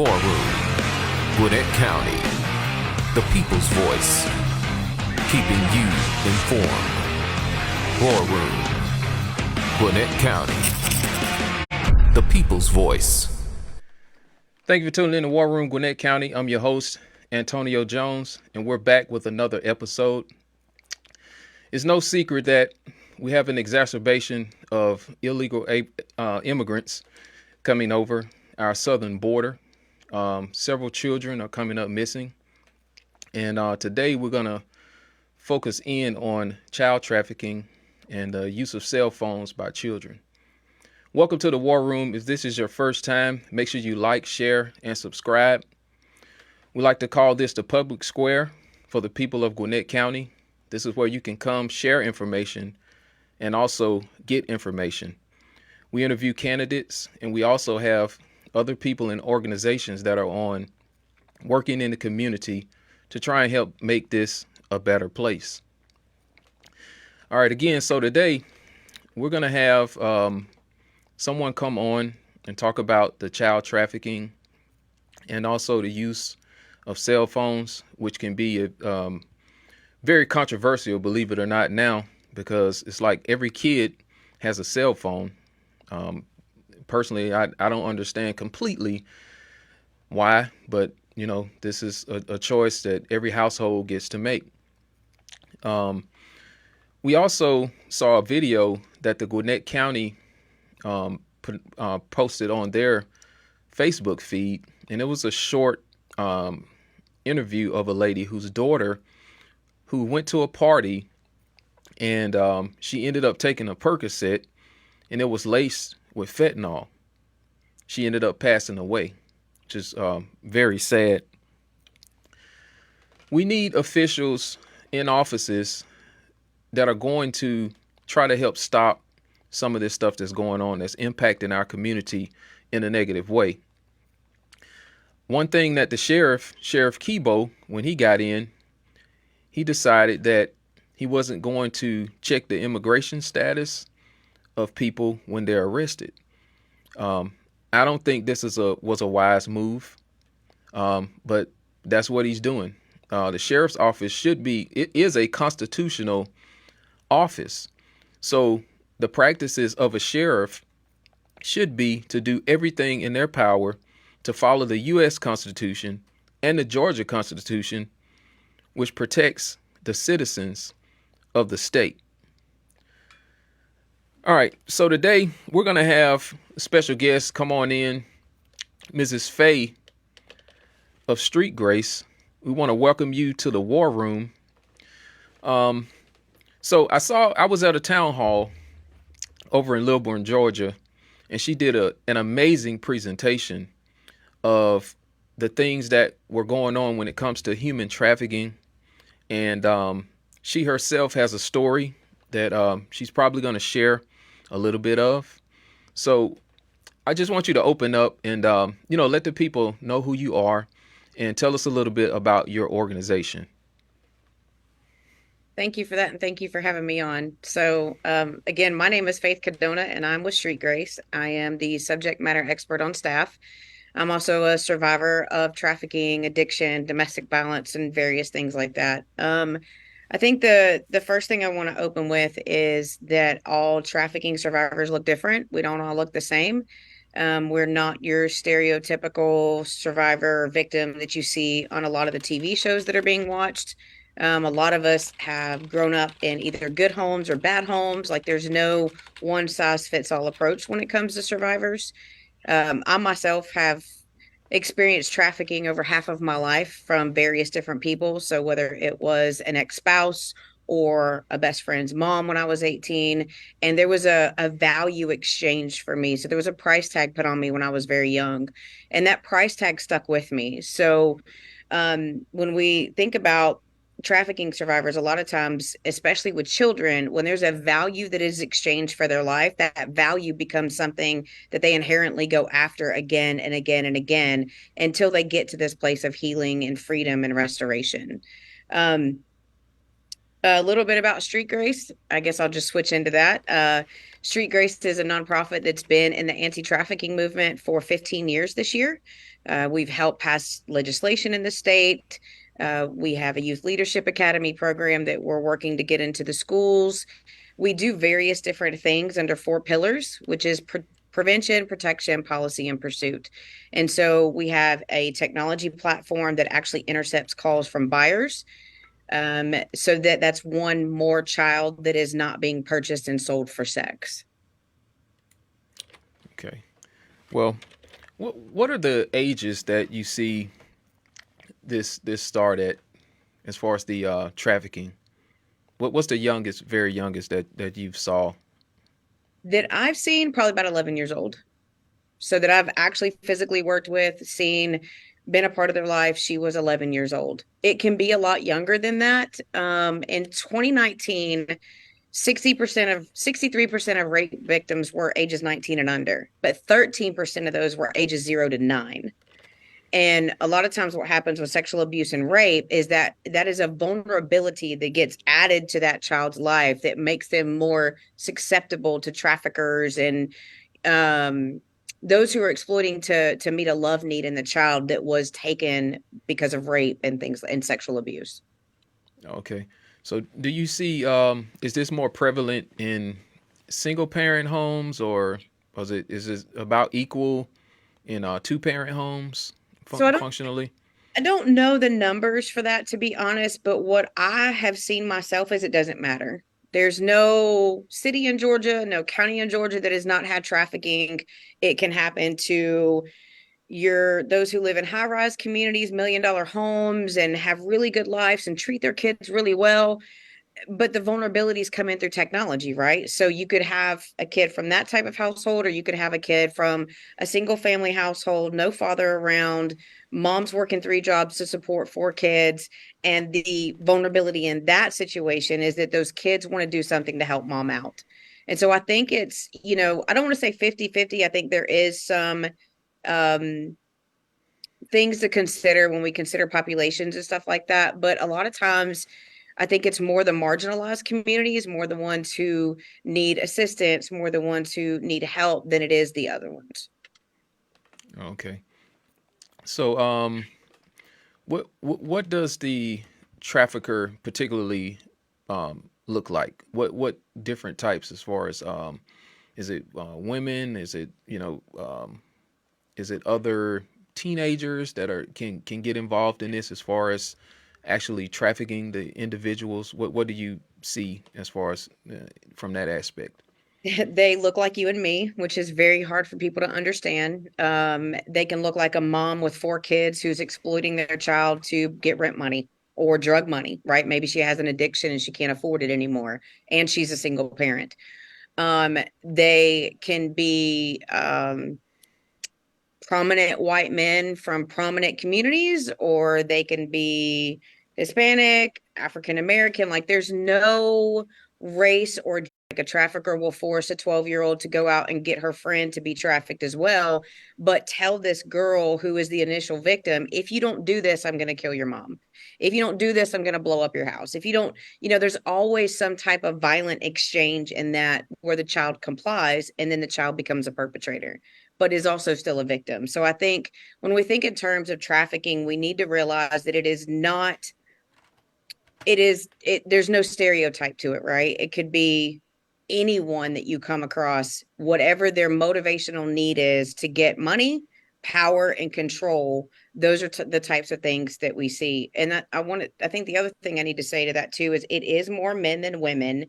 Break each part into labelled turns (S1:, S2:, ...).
S1: War Room, Gwinnett County, the people's voice, keeping you informed. War Room, Gwinnett County, the people's voice.
S2: Thank you for tuning in to War Room, Gwinnett County. I'm your host, Antonio Jones, and we're back with another episode. It's no secret that we have an exacerbation of illegal immigrants coming over our southern border. Several children are coming up missing. And today we're going to focus in on child trafficking and the use of cell phones by children. Welcome to the War Room. If this is your first time, make sure you like, share, and subscribe. We like to call this the public square for the people of Gwinnett County. This is where you can come share information and also get information. We interview candidates, and we also have other people and organizations that are on working in the community to try and help make this a better place. All right, again, so today we're going to have someone come on and talk about the child trafficking and also the use of cell phones, which can be very controversial, believe it or not, now, because it's like every kid has a cell phone. Personally, I don't understand completely why, but you know, this is a choice that every household gets to make. We also saw a video that the Gwinnett County posted on their Facebook feed, and it was a short interview of a lady whose daughter who went to a party, and she ended up taking a Percocet, and it was laced with fentanyl. She ended up passing away, which is very sad. We need officials in offices that are going to try to help stop some of this stuff that's going on, that's impacting our community in a negative way. One thing that the Sheriff Kibo, when he got in, he decided that he wasn't going to check the immigration status of people when they're arrested. I don't think this was a wise move, but that's what he's doing. The sheriff's office it is a constitutional office. So the practices of a sheriff should be to do everything in their power to follow the U.S. Constitution and the Georgia Constitution, which protects the citizens of the state. All right, so today we're going to have a special guest come on in, Mrs. Faythe of Street Grace. We want to welcome you to the War Room. So I was at a town hall over in Lilburn, Georgia, and she did an amazing presentation of the things that were going on when it comes to human trafficking. And she herself has a story that she's probably going to share a little bit of. So I just want you to open up and, let the people know who you are and tell us a little bit about your organization.
S3: Thank you for that, and thank you for having me on. So, again, my name is Faythe Kadonna, and I'm with Streetgrace. I am the subject matter expert on staff. I'm also a survivor of trafficking, addiction, domestic violence, and various things like that. I think the first thing I want to open with is that all trafficking survivors look different. We don't all look the same. We're not your stereotypical survivor or victim that you see on a lot of the TV shows that are being watched. A lot of us have grown up in either good homes or bad homes. Like there's no one size fits all approach when it comes to survivors. I myself have experienced trafficking over half of my life from various different people. So whether it was an ex-spouse or a best friend's mom when I was 18, and there was a value exchange for me. So there was a price tag put on me when I was very young, and that price tag stuck with me. So when we think about trafficking survivors, a lot of times, especially with children, when there's a value that is exchanged for their life, that value becomes something that they inherently go after again and again and again until they get to this place of healing and freedom and restoration. A little bit about Streetgrace. I guess I'll just switch into that. Streetgrace is a nonprofit that's been in the anti-trafficking movement for 15 years this year. We've helped pass legislation in the state. We have a youth leadership academy program that we're working to get into the schools. We do various different things under 4 pillars, which is prevention, protection, policy, and pursuit. And so we have a technology platform that actually intercepts calls from buyers, so that's one more child that is not being purchased and sold for sex.
S2: Okay. Well, what are the ages that you see this start at, as far as the trafficking? What's the youngest, very youngest that you've saw?
S3: That I've seen probably about 11 years old. So that I've actually physically worked with, seen, been a part of their life. She was 11 years old. It can be a lot younger than that. In 2019, 63% of rape victims were ages 19 and under, but 13% of those were ages 0 to 9. And a lot of times what happens with sexual abuse and rape is that is a vulnerability that gets added to that child's life that makes them more susceptible to traffickers and those who are exploiting to meet a love need in the child that was taken because of rape and things and sexual abuse.
S2: Okay. So do you see, is this more prevalent in single parent homes, or is it about equal in 2-parent homes
S3: So
S2: functionally?
S3: I don't know the numbers for that, to be honest, but what I have seen myself is it doesn't matter. There's no city in Georgia, no county in Georgia that has not had trafficking. It can happen to those who live in high-rise communities, million-dollar homes, and have really good lives and treat their kids really well. But the vulnerabilities come in through technology, right? So you could have a kid from that type of household, or you could have a kid from a single family household, no father around, mom's working 3 jobs to support 4 kids. And the vulnerability in that situation is that those kids want to do something to help mom out. And so I think it's, I don't want to say 50-50. I think there is some things to consider when we consider populations and stuff like that. But a lot of times, I think it's more the marginalized communities, more the ones who need assistance, more the ones who need help than it is the other ones.
S2: Okay. So, what does the trafficker particularly look like? What different types, as far as is it women? Is it is it other teenagers that can get involved in this, as far as actually trafficking the individuals? What do you see as far as from that aspect?
S3: They look like you and me, which is very hard for people to understand. They can look like a mom with 4 kids who's exploiting their child to get rent money or drug money, right? Maybe she has an addiction and she can't afford it anymore, and she's a single parent. They can be prominent white men from prominent communities, or they can be Hispanic, African American. Like, there's no race, or like a trafficker will force a 12-year-old to go out and get her friend to be trafficked as well, but tell this girl who is the initial victim, if you don't do this, I'm going to kill your mom. If you don't do this, I'm going to blow up your house. If you don't, there's always some type of violent exchange in that, where the child complies and then the child becomes a perpetrator, but is also still a victim. So I think when we think in terms of trafficking, we need to realize that there's no stereotype to it, right? It could be anyone that you come across, whatever their motivational need is to get money, power, and control. Those are the types of things that we see. And I think the other thing I need to say to that too is it is more men than women,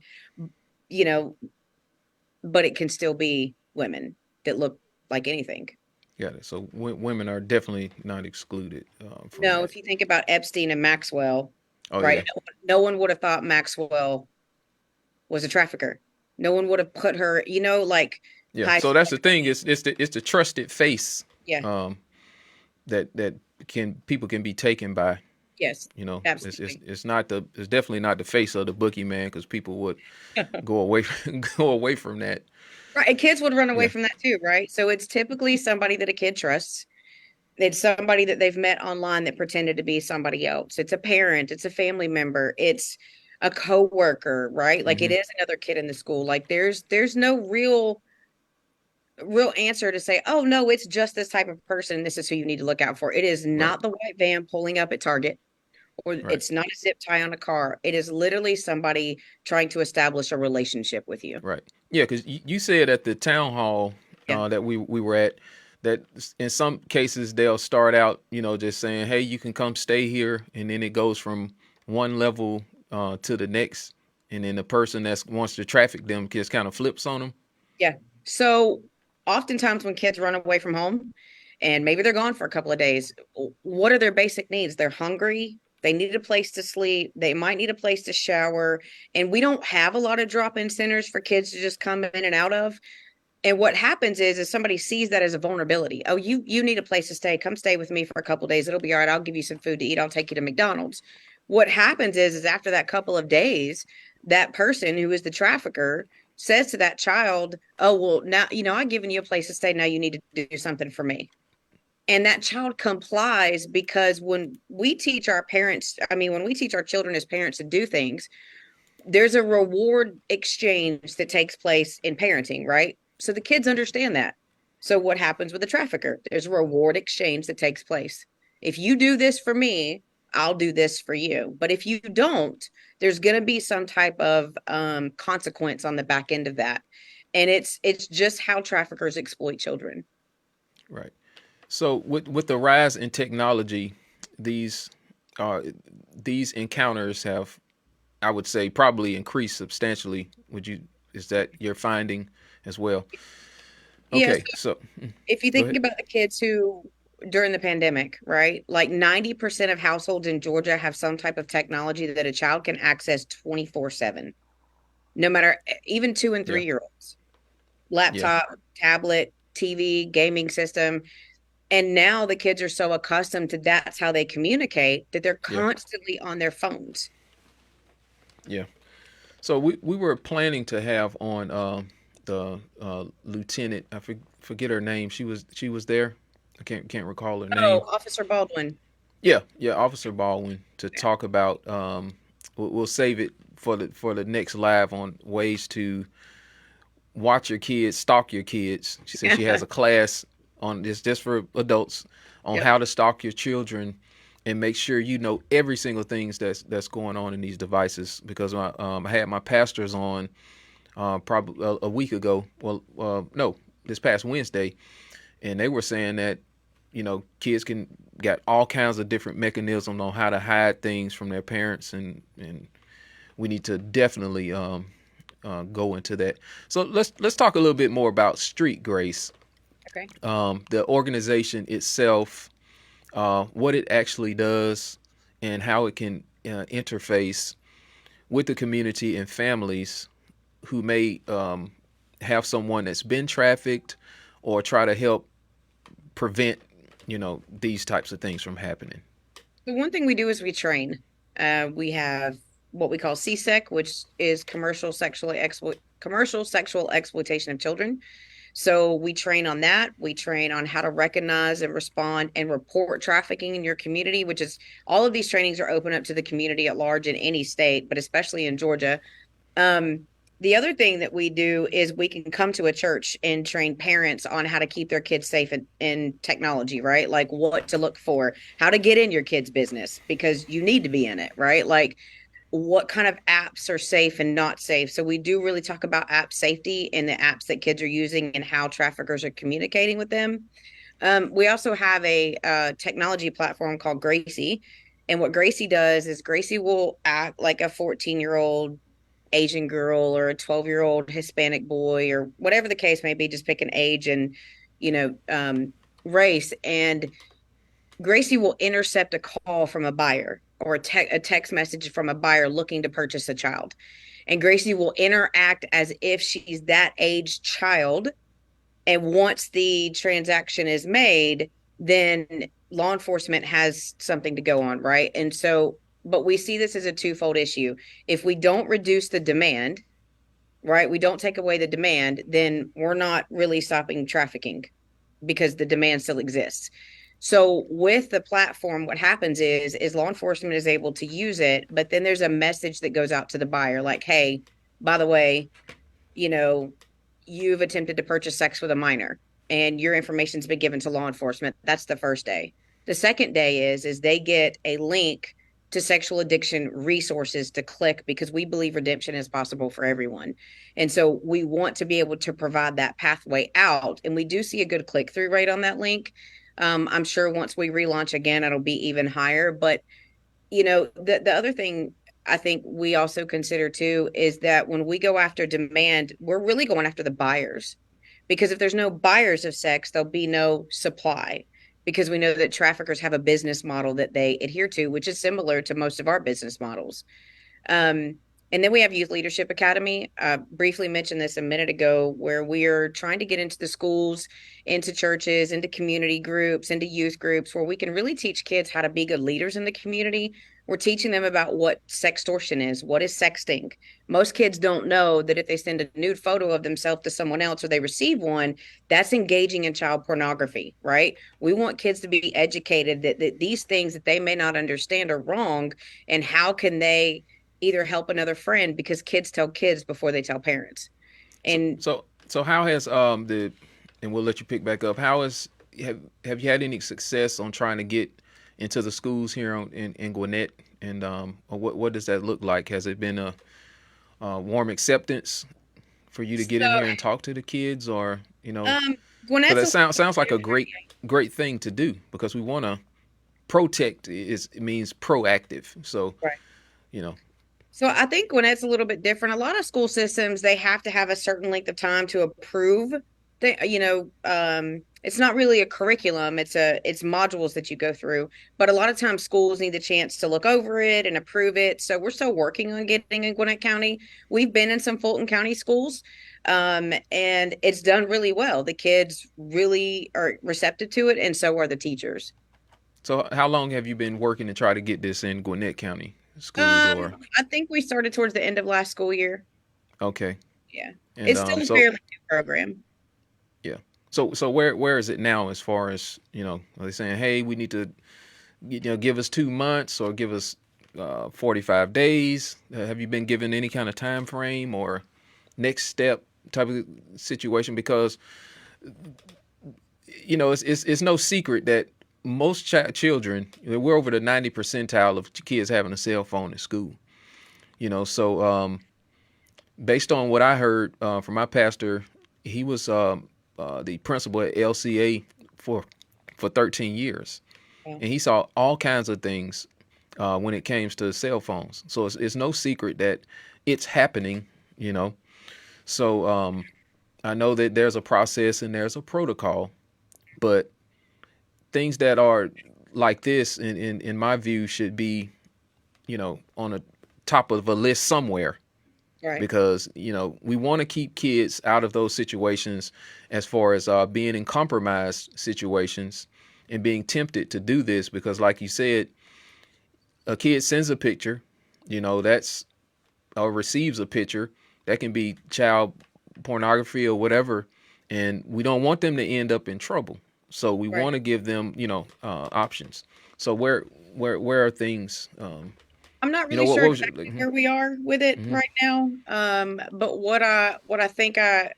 S3: but it can still be women that look like anything.
S2: Yeah, so women are definitely not excluded from
S3: No,
S2: that.
S3: if you think about Epstein and Maxwell,
S2: Oh
S3: right?
S2: yeah,
S3: No one would have thought Maxwell was a trafficker. No one would have put her, like
S2: yeah.
S3: high
S2: So that's the thing. It's the trusted face
S3: Yeah.
S2: that people can be taken by.
S3: Yes. Absolutely.
S2: It's definitely not the face of the boogeyman, because people would go away go away from that.
S3: Right. And kids would run away
S2: Yeah.
S3: from that too, right? So it's typically somebody that a kid trusts. It's somebody that they've met online that pretended to be somebody else. It's a parent, it's a family member, it's a coworker, right? Like it
S2: Hmm.
S3: is another kid in the school. Like there's no real answer to say, oh no, it's just this type of person. This is who you need to look out for. It is
S2: Right.
S3: not the white van pulling up at Target, or
S2: Right.
S3: it's not a zip tie on a car. It is literally somebody trying to establish a relationship with you.
S2: Right. Yeah, because you said at the town hall
S3: Yeah.
S2: that we were at that in some cases they'll start out, just saying, "Hey, you can come stay here," and then it goes from one level to the next, and then the person that wants to traffic them just kind of flips on them.
S3: Yeah. So oftentimes when kids run away from home and maybe they're gone for a couple of days, what are their basic needs? They're hungry. They need a place to sleep. They might need a place to shower. And we don't have a lot of drop-in centers for kids to just come in and out of. And what happens is somebody sees that as a vulnerability. Oh, you need a place to stay. Come stay with me for a couple of days. It'll be all right. I'll give you some food to eat. I'll take you to McDonald's. What happens is after that couple of days, that person who is the trafficker says to that child, "Oh, well, now I've given you a place to stay. Now you need to do something for me." And that child complies because when we teach our parents, I mean, when we teach our children as parents to do things, there's a reward exchange that takes place in parenting, right? So the kids understand that. So what happens with a trafficker? There's a reward exchange that takes place. If you do this for me, I'll do this for you. But if you don't, there's going to be some type of consequence on the back end of that. And it's just how traffickers exploit children.
S2: Right. So with the rise in technology, these uh, these encounters have, I would say, probably increased substantially. Would you? Is that your finding as well?
S3: Yes,
S2: Okay. So
S3: if you
S2: go
S3: think
S2: ahead.
S3: about the kids who during the pandemic, right? Like 90% of households in Georgia have some type of technology that a child can access 24/7, no matter even 2 and
S2: Yeah.
S3: 3 year olds,
S2: Yeah.
S3: laptop, tablet, TV, gaming system. And now the kids are so accustomed to that's how they communicate that they're
S2: Yeah.
S3: constantly on their phones.
S2: Yeah. So we were planning to have on the lieutenant. Forget her name. She was there. I can't recall her name.
S3: Oh, Officer Baldwin.
S2: Yeah, yeah, Officer Baldwin to talk about. We'll save it for the next live on ways to watch your kids, stalk your kids. She said she has a class on this just for adults on
S3: Yep.
S2: how to stalk your children and make sure you know every single thing that's going on in these devices. Because I had my pastors on probably a week ago. Well, no, this past Wednesday, and they were saying that kids can got all kinds of different mechanisms on how to hide things from their parents, and we need to definitely go into that. So let's talk a little bit more about Street Grace,
S3: Okay.
S2: the organization itself, what it actually does, and how it can interface with the community and families who may have someone that's been trafficked or try to help prevent these types of things from happening.
S3: The one thing we do is we train. We have what we call CSEC, which is commercial sexual exploitation of children. So we train on that. We train on how to recognize and respond and report trafficking in your community, which is all of these trainings are open up to the community at large in any state, but especially in Georgia. The other thing that we do is we can come to a church and train parents on how to keep their kids safe in technology, right? Like what to look for, how to get in your kids' business because you need to be in it, right? Like what kind of apps are safe and not safe. So we do really talk about app safety and the apps that kids are using and how traffickers are communicating with them. We also have a technology platform called Gracie. And what Gracie does is Gracie will act like a 14-year-old Asian girl or a 12-year-old Hispanic boy or whatever the case may be, just pick an age and, you know, race. And Gracie will intercept a call from a buyer or a text message from a buyer looking to purchase a child. And Gracie will interact as if she's that age child. And once the transaction is made, then law enforcement has something to go on, right? And so, but we see this as a twofold issue. If we don't reduce the demand, right, we don't take away the demand, then we're not really stopping trafficking because the demand still exists. So with the platform, what happens is law enforcement is able to use it, but then there's a message that goes out to the buyer like, hey, by the way, you know, you've attempted to purchase sex with a minor and your information's been given to law enforcement. That's the first day. The second day is they get a link to sexual addiction resources to click because we believe redemption is possible for everyone. And so we want to be able to provide that pathway out. And we do see a good click through rate on that link. I'm sure once we relaunch again, it'll be even higher. But the other thing I think we also consider too is that when we go after demand, we're really going after the buyers. Because if there's no buyers of sex, there'll be no supply. Because we know that traffickers have a business model that they adhere to, which is similar to most of our business models. Um, and then we have Youth Leadership Academy. I briefly mentioned this a minute ago, where we are trying to get into the schools, into churches, into community groups, into youth groups, where we can really teach kids how to be good leaders in the community. We're teaching them about what sextortion is, what is sexting. Most kids don't know that if they send a nude photo of themselves to someone else or they receive one, that's engaging in child pornography, right? We want kids to be educated that these things that they may not understand are wrong, and how can they either help another friend, because kids tell kids before they tell parents.
S2: So
S3: And
S2: so how has the and we'll let you pick back up. How has have you had any success on trying to get into the schools here in Gwinnett? And or what does that look like? Has it been a warm acceptance for you to get in
S3: so
S2: here and talk to the kids, or because
S3: Gwinnett's
S2: that
S3: a
S2: sounds like a great thing to do, because we want to protect is it means proactive. So
S3: right.
S2: you know,
S3: So I think Gwinnett's a little bit different. A lot of school systems, they have to have a certain length of time to approve. It's not really a curriculum. It's modules that you go through. But a lot of times schools need the chance to look over it and approve it. So we're still working on getting in Gwinnett County. We've been in some Fulton County schools, and it's done really well. The kids really are receptive to it, and so are the teachers.
S2: so how long have you been working to try to get this in Gwinnett County schools, or
S3: I think we started towards the end of last school year.
S2: okay?
S3: Yeah.
S2: And
S3: It's still a
S2: so
S3: fairly new program.
S2: yeah, so where is it now, as far as are they saying, hey, we need to give us 2 months, or give us 45 days? Have you been given any kind of time frame or next step type of situation? Because it's no secret that most children, we're over the 90 percentile of kids having a cell phone at school. So based on what I heard from my pastor, he was the principal at LCA for 13 years,
S3: Yeah.
S2: and he saw all kinds of things when it came to cell phones. So it's no secret that it's happening. So I know that there's a process and there's a protocol, but things that are like this, in my view, should be, on the top of a list somewhere,
S3: Right.
S2: because we want to keep kids out of those situations, as far as being in compromised situations and being tempted to do this, because like you said, a kid sends a picture, that's or receives a picture that can be child pornography or whatever, and we don't want them to end up in trouble. So we
S3: Right.
S2: want to give them, options. So where are things?
S3: I'm not really
S2: What
S3: sure
S2: was it?
S3: exactly where we are with it
S2: Mhm.
S3: right now. But what I think I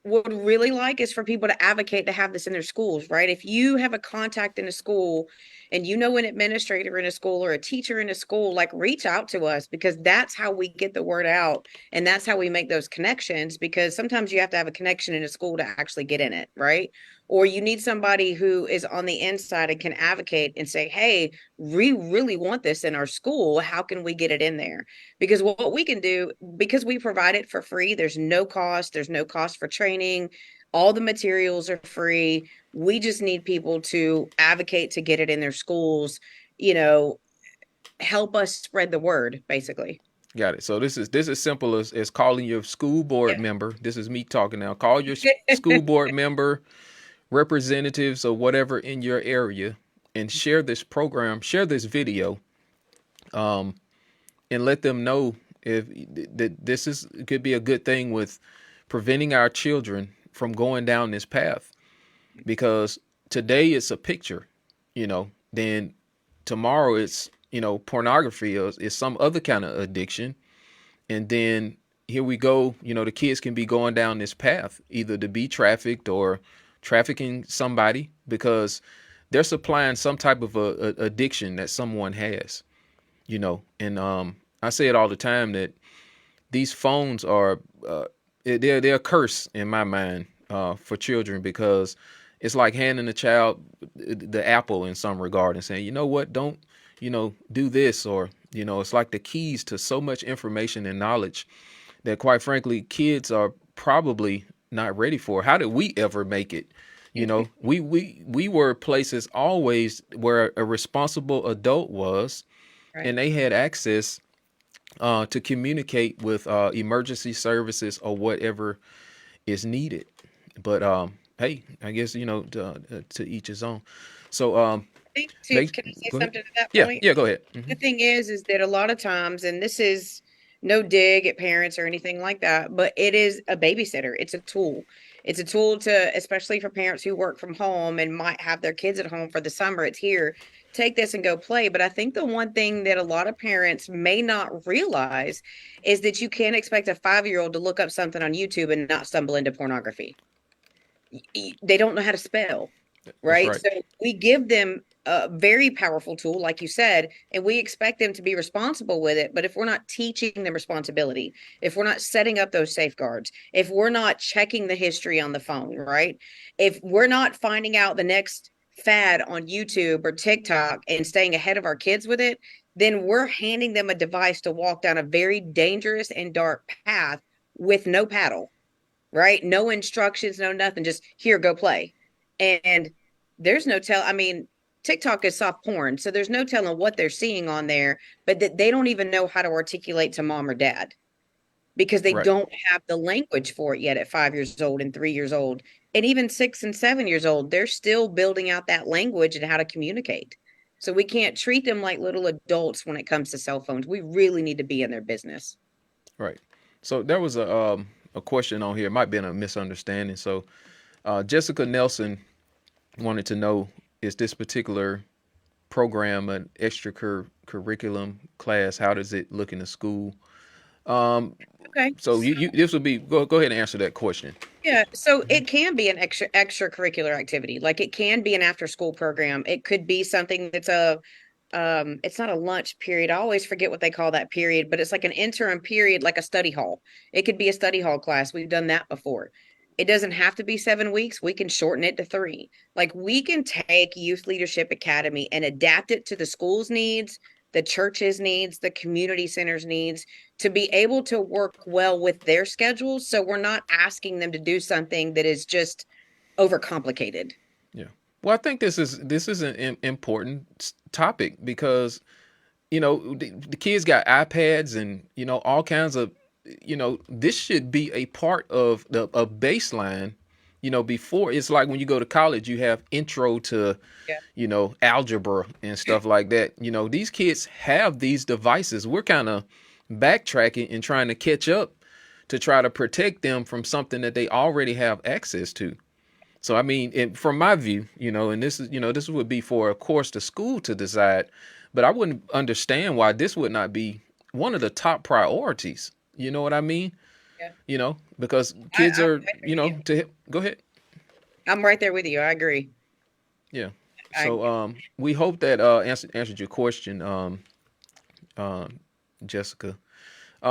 S3: would really like is for people to advocate to have this in their schools, right? If you have a contact in a school and you know an administrator in a school or a teacher in a school, like reach out to us, because that's how we get the word out, and that's how we make those connections, because sometimes you have to have a connection in a school to actually get in it, right? Or you need somebody who is on the inside and can advocate and say, hey, we really want this in our school. How can we get it in there? Because what we can do, because we provide it for free, there's no cost for training, all the materials are free. We just need people to advocate to get it in their schools, you know help us spread the word, basically.
S2: Got it. So this is simple as calling your school board
S3: Yeah.
S2: member. This is me talking now. Call your school board member, representatives, or whatever in your area, and share this program, share this video, um, and let them know if that this is could be a good thing with preventing our children from going down this path. Because today it's a picture, then tomorrow it's, pornography or it's some other kind of addiction. And then here we go, the kids can be going down this path, either to be trafficked or trafficking somebody because they're supplying some type of a addiction that someone has, and I say it all the time that these phones are, they're a curse in my mind, for children, because it's like handing a child the apple in some regard and saying, you know what, don't, do this, or, it's like the keys to so much information and knowledge that quite frankly, kids are probably not ready for. How did we ever make it? We were places always where a responsible adult was,
S3: Right.
S2: and they had access to communicate with emergency services or whatever is needed. But hey, I guess to each his own. So
S3: I think too, can I say
S2: go ahead.
S3: something to that
S2: Yeah,
S3: point?
S2: yeah, go ahead.
S3: The thing is that a lot of times, and this is no dig at parents or anything like that, but it is a babysitter. It's a tool. It's a tool to, especially for parents who work from home and might have their kids at home for the summer. It's here, take this and go play. But I think the one thing that a lot of parents may not realize is that you can't expect a 5-year-old to look up something on YouTube and not stumble into pornography. They don't know how to spell, right?
S2: right.
S3: So we give them a very powerful tool, like you said, and we expect them to be responsible with it. But if we're not teaching them responsibility, if we're not setting up those safeguards, if we're not checking the history on the phone, right? If we're not finding out the next fad on YouTube or TikTok and staying ahead of our kids with it, then we're handing them a device to walk down a very dangerous and dark path with no paddle, right? No instructions, no nothing, just here, go play. And there's no I mean, TikTok is soft porn, so there's no telling what they're seeing on there, but that they don't even know how to articulate to mom or dad because they
S2: Right.
S3: don't have the language for it yet at 5 years old and 3 years old. And even 6 and 7 years old, they're still building out that language and how to communicate. So we can't treat them like little adults when it comes to cell phones. We really need to be in their business.
S2: Right. So there was a question on here. It might have been a misunderstanding. So Jessica Nelson wanted to know, is this particular program an extracurriculum class? How does it look in the school?
S3: Okay.
S2: So you this would be, go ahead and answer that question.
S3: Yeah, so it can be an extracurricular activity. Like it can be an after school program. It could be something that's it's not a lunch period. I always forget what they call that period, but it's like an interim period, like a study hall. It could be a study hall class. We've done that before. It doesn't have to be 7 weeks. We can shorten it to 3. Like we can take Youth Leadership Academy and adapt it to the school's needs, the church's needs, the community center's needs, to be able to work well with their schedules. So we're not asking them to do something that is just overcomplicated.
S2: Yeah. Well, I think this is an important topic because the kids got iPads and all kinds of, this should be a part of a baseline. Before, it's like when you go to college, you have intro to algebra and stuff like that. These kids have these devices. We're kind of backtracking and trying to catch up to try to protect them from something that they already have access to. So I mean, from my view, and this would be for, of course, the school to decide, but I wouldn't understand why this would not be one of the top priorities. You know what I mean?
S3: Yeah.
S2: Because kids are,
S3: right
S2: go ahead.
S3: I'm right there with you. I agree.
S2: Yeah. So we hope that answered your question, Jessica.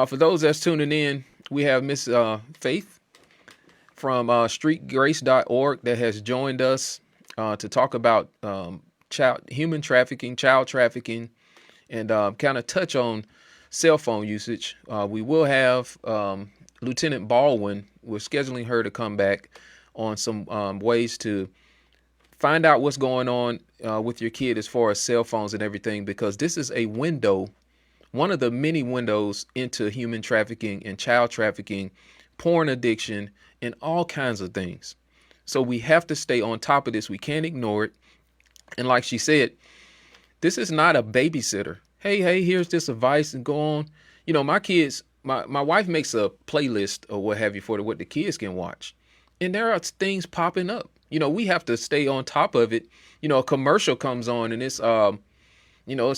S2: For those that's tuning in, we have Miss Faythe from streetgrace.org that has joined us to talk about human trafficking, child trafficking, and kind of touch on cell phone usage. We will have Lieutenant Baldwin. We're scheduling her to come back on some ways to find out what's going on with your kid as far as cell phones and everything, because this is a window, one of the many windows into human trafficking and child trafficking, porn addiction, and all kinds of things. So we have to stay on top of this. We can't ignore it. And like she said, this is not a babysitter. Hey, here's this advice and go on. My kids, my wife makes a playlist or what have you for what the kids can watch. And there are things popping up. we have to stay on top of it. A commercial comes on and it's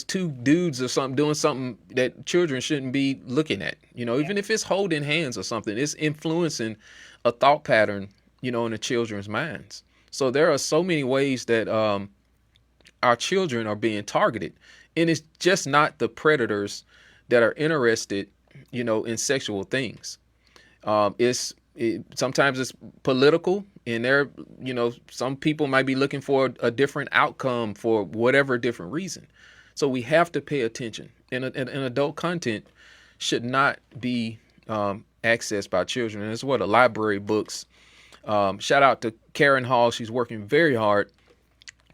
S2: two dudes or something doing something that children shouldn't be looking at.
S3: Yeah.
S2: Even if it's holding hands or something, it's influencing a thought pattern, in the children's minds. So there are so many ways that our children are being targeted. And it's just not the predators that are interested, in sexual things. Sometimes it's political, and some people might be looking for a different outcome for whatever different reason. So we have to pay attention. And adult content should not be accessed by children. And it's what a library books. Shout out to Karen Hall. She's working very hard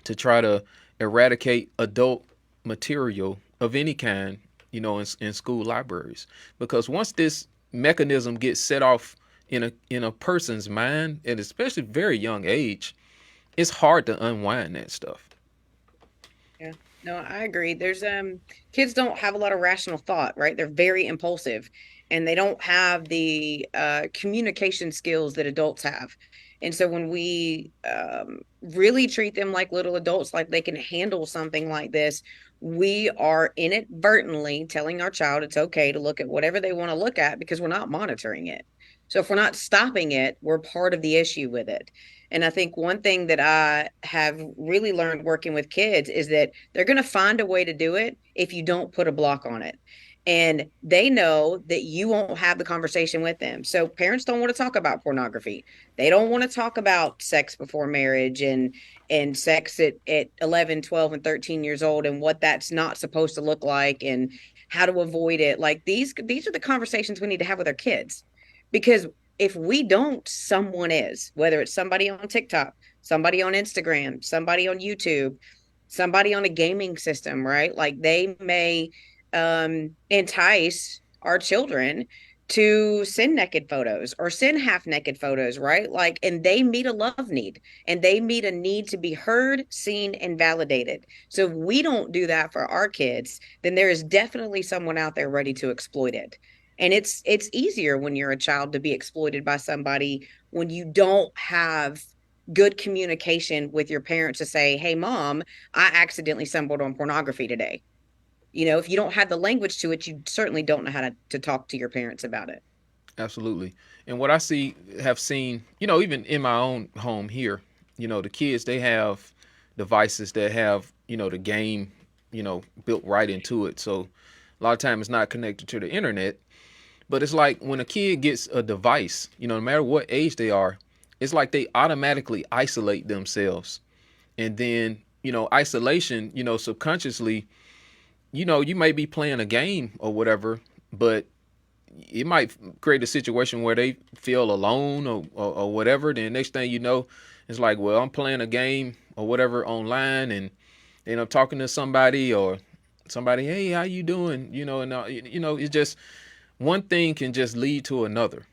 S2: to try to eradicate adult material of any kind, in school libraries. Because once this mechanism gets set off in a person's mind, at especially very young age, it's hard to unwind that stuff.
S3: Yeah. No, I agree. There's kids don't have a lot of rational thought, right? They're very impulsive and they don't have the communication skills that adults have. And so when we really treat them like little adults, like they can handle something like this, we are inadvertently telling our child it's okay to look at whatever they want to look at because we're not monitoring it. So if we're not stopping it, we're part of the issue with it. And I think one thing that I have really learned working with kids is that they're going to find a way to do it if you don't put a block on it. And they know that you won't have the conversation with them. So parents don't want to talk about pornography. They don't want to talk about sex before marriage and sex at 11, 12, and 13 years old and what that's not supposed to look like and how to avoid it. Like these are the conversations we need to have with our kids. Because if we don't, someone is, whether it's somebody on TikTok, somebody on Instagram, somebody on YouTube, somebody on a gaming system, right? Like they may entice our children to send naked photos or send half naked photos, right? Like, and they meet a love need and they meet a need to be heard, seen, and validated. So if we don't do that for our kids, then there is definitely someone out there ready to exploit it. And it's easier when you're a child to be exploited by somebody when you don't have good communication with your parents to say, hey, mom, I accidentally stumbled on pornography today. If you don't have the language to it, you certainly don't know how to talk to your parents about it.
S2: Absolutely. And what I have seen, even in my own home here, the kids, they have devices that have, the game, built right into it. So a lot of time it's not connected to the internet. But it's like when a kid gets a device, no matter what age they are, it's like they automatically isolate themselves. And then, isolation, subconsciously, you might be playing a game or whatever, but it might create a situation where they feel alone or whatever. Then next thing you know, it's like, well, I'm playing a game or whatever online and I'm talking to somebody or somebody, hey, how you doing? It's just one thing can just lead to another.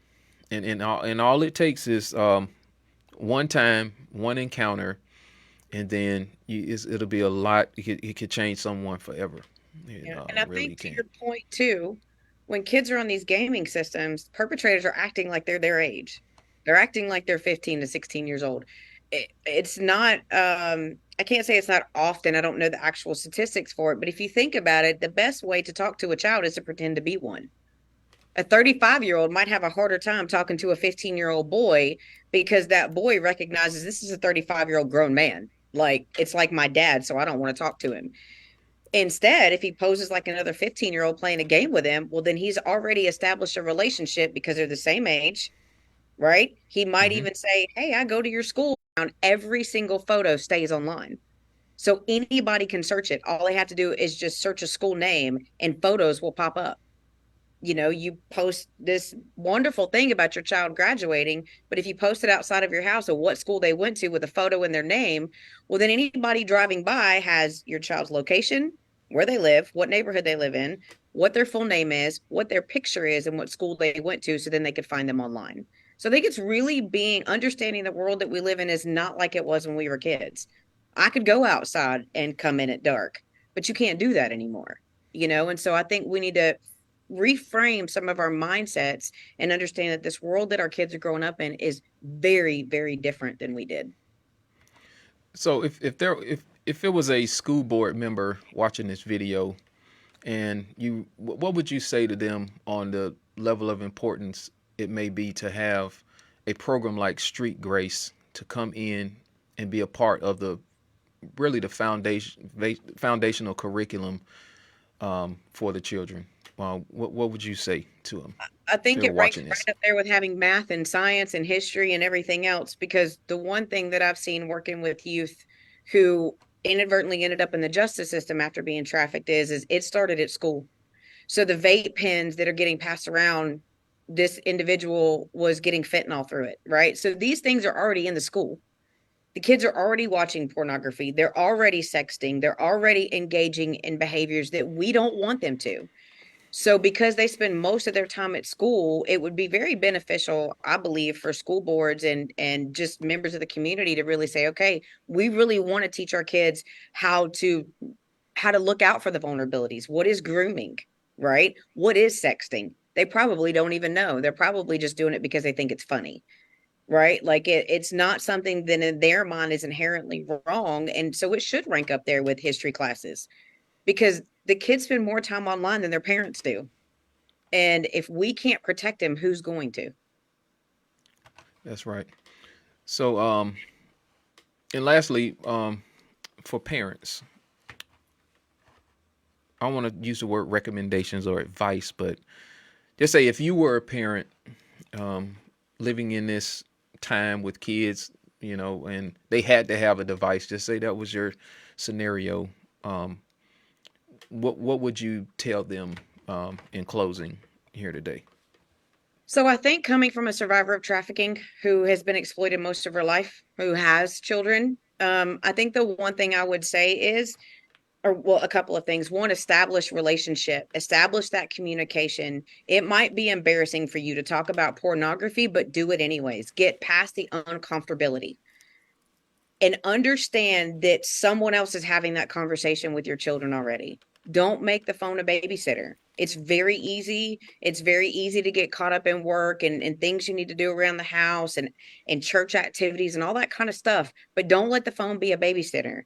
S2: And all it takes is one time, one encounter, and then it'll be a lot. It could change someone forever.
S3: Yeah. And I
S2: really
S3: think to
S2: can.
S3: your point too, when kids are on these gaming systems, perpetrators are acting like they're their age. They're acting like they're 15 to 16 years old. It's not, I can't say it's not often. I don't know the actual statistics for it, but if you think about it, the best way to talk to a child is to pretend to be one. A 35-year-old might have a harder time talking to a 15-year-old boy because that boy recognizes this is a 35-year-old grown man. Like, it's like my dad, so I don't want to talk to him. Instead, if he poses like another 15-year-old playing a game with him, well, then he's already established a relationship because they're the same age, right? He might
S2: Hmm.
S3: even say, hey, I go to your school. Every single photo stays online. So anybody can search it. All they have to do is just search a school name and photos will pop up. You post this wonderful thing about your child graduating, but if you post it outside of your house of what school they went to with a photo in their name, well, then anybody driving by has your child's location, where they live, what neighborhood they live in, what their full name is, what their picture is, and what school they went to, so then they could find them online. So I think it's really being understanding the world that we live in is not like it was when we were kids. I could go outside and come in at dark, but you can't do that anymore, and so I think we need to reframe some of our mindsets and understand that this world that our kids are growing up in is very, very different than we did.
S2: So if it was a school board member watching this video, and what would you say to them on the level of importance it may be to have a program like Street Grace to come in and be a part of the really the foundational curriculum for the children? What would you say to them
S3: I
S2: if
S3: think
S2: they were
S3: it ranks
S2: watching this?
S3: right up there with having math and science and history and everything else, because the one thing that I've seen working with youth who inadvertently ended up in the justice system after being trafficked is it started at school. So the vape pens that are getting passed around, this individual was getting fentanyl through it, right? So these things are already in the school. The kids are already watching pornography. They're already sexting. They're already engaging in behaviors that we don't want them to. So because they spend most of their time at school, it would be very beneficial, I believe, for school boards and just members of the community to really say, okay, we really want to teach our kids how to look out for the vulnerabilities. What is grooming, right? What is sexting? They probably don't even know. They're probably just doing it because they think it's funny, right? Like it's not something that in their mind is inherently wrong. And so it should rank up there with history classes because the kids spend more time online than their parents do. And if we can't protect them, who's going to?
S2: That's right. So, and lastly, for parents, I don't want to use the word recommendations or advice, but just say if you were a parent living in this time with kids, and they had to have a device, just say that was your scenario. Um, what would you tell them in closing here today?
S3: So I think coming from a survivor of trafficking who has been exploited most of her life, who has children, I think the one thing I would say is, or well, a couple of things. One, establish relationship, establish that communication. It might be embarrassing for you to talk about pornography, but do it anyways. Get past the uncomfortability and understand that someone else is having that conversation with your children already. Don't make the phone a babysitter. It's very easy. It's very easy to get caught up in work and things you need to do around the house and church activities and all that kind of stuff. But don't let the phone be a babysitter.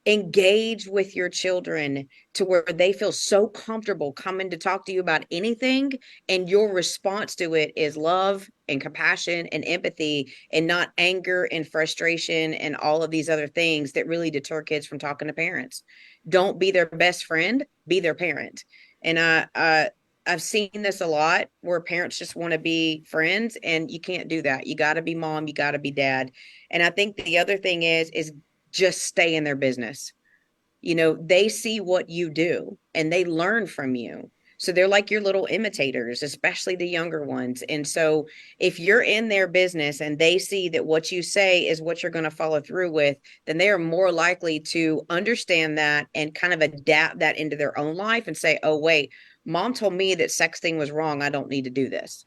S3: Engage with your children to where they feel so comfortable coming to talk to you about anything, and your response to it is love and compassion and empathy, and not anger and frustration and all of these other things that really deter kids from talking to parents. Don't be their best friend, be their parent. And I've seen this a lot where parents just want to be friends, and you can't do that. You got to be mom, you got to be dad. And I think the other thing is just stay in their business. They see what you do and they learn from you. So they're like your little imitators, especially the younger ones. And so if you're in their business and they see that what you say is what you're going to follow through with, then they are more likely to understand that and kind of adapt that into their own life and say, oh, wait, mom told me that sexting was wrong. I don't need to do this.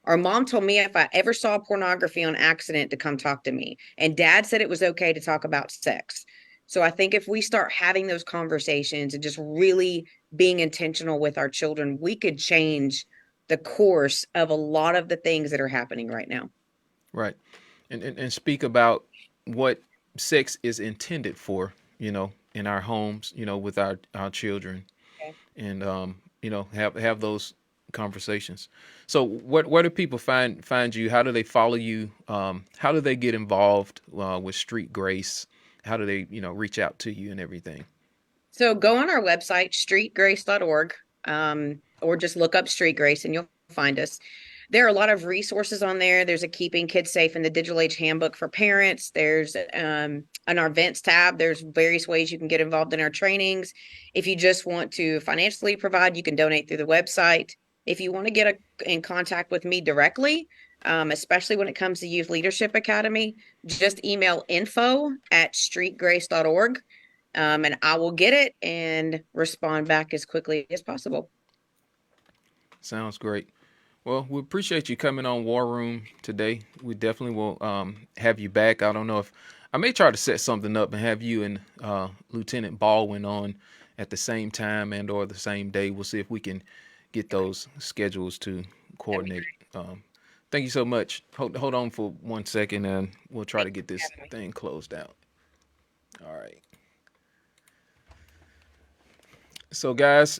S3: Or mom told me if I ever saw pornography on accident to come talk to me. And dad said it was okay to talk about sex. So I think if we start having those conversations and just really being intentional with our children, we could change the course of a lot of the things that are happening right now.
S2: Right. And speak about what sex is intended for, in our homes, with our children,
S3: Okay.
S2: and have those conversations. So where do people find you? How do they follow you? How do they get involved with Street Grace? How do they reach out to you and everything?
S3: So go on our website, streetgrace.org, or just look up Street Grace and you'll find us. There are a lot of resources on there. There's a Keeping Kids Safe in the Digital Age Handbook for Parents. There's an our events tab. There's various ways you can get involved in our trainings. If you just want to financially provide, you can donate through the website. If you want to get in contact with me directly, especially when it comes to Youth Leadership Academy, just email info@streetgrace.org, and I will get it and respond back as quickly as possible.
S2: Sounds great. Well, we appreciate you coming on War Room today. We definitely will have you back. I don't know if I may try to set something up and have you and Lieutenant Baldwin on at the same time and or the same day. We'll see if we can get those schedules to coordinate. Thank you so much. Hold on for 1 second and we'll try to get this thing closed out. All right. So guys,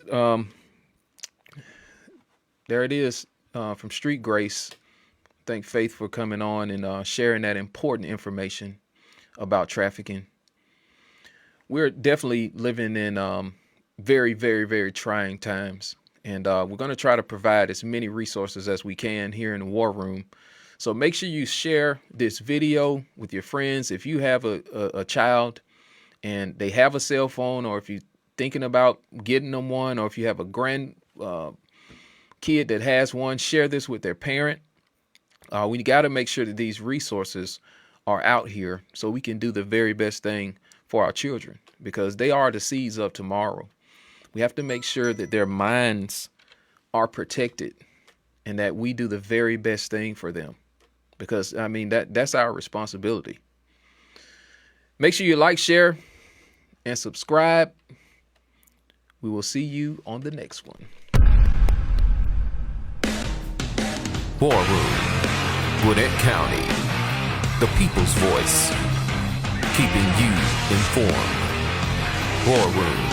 S2: there it is from Street Grace. Thank Faythe for coming on and sharing that important information about trafficking. We're definitely living in very, very, very trying times. And we're going to try to provide as many resources as we can here in the War Room. So make sure you share this video with your friends. If you have a child and they have a cell phone, or if you're thinking about getting them one, or if you have a grand kid that has one, share this with their parent. We got to make sure that these resources are out here so we can do the very best thing for our children, because they are the seeds of tomorrow. We have to make sure that their minds are protected and that we do the very best thing for them, because I mean, that's our responsibility. Make sure you like, share, and subscribe. We will see you on the next one.
S1: War Room, Gwinnett County, the people's voice, keeping you informed. War Room,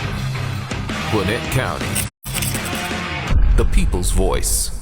S1: Gwinnett County, the people's voice.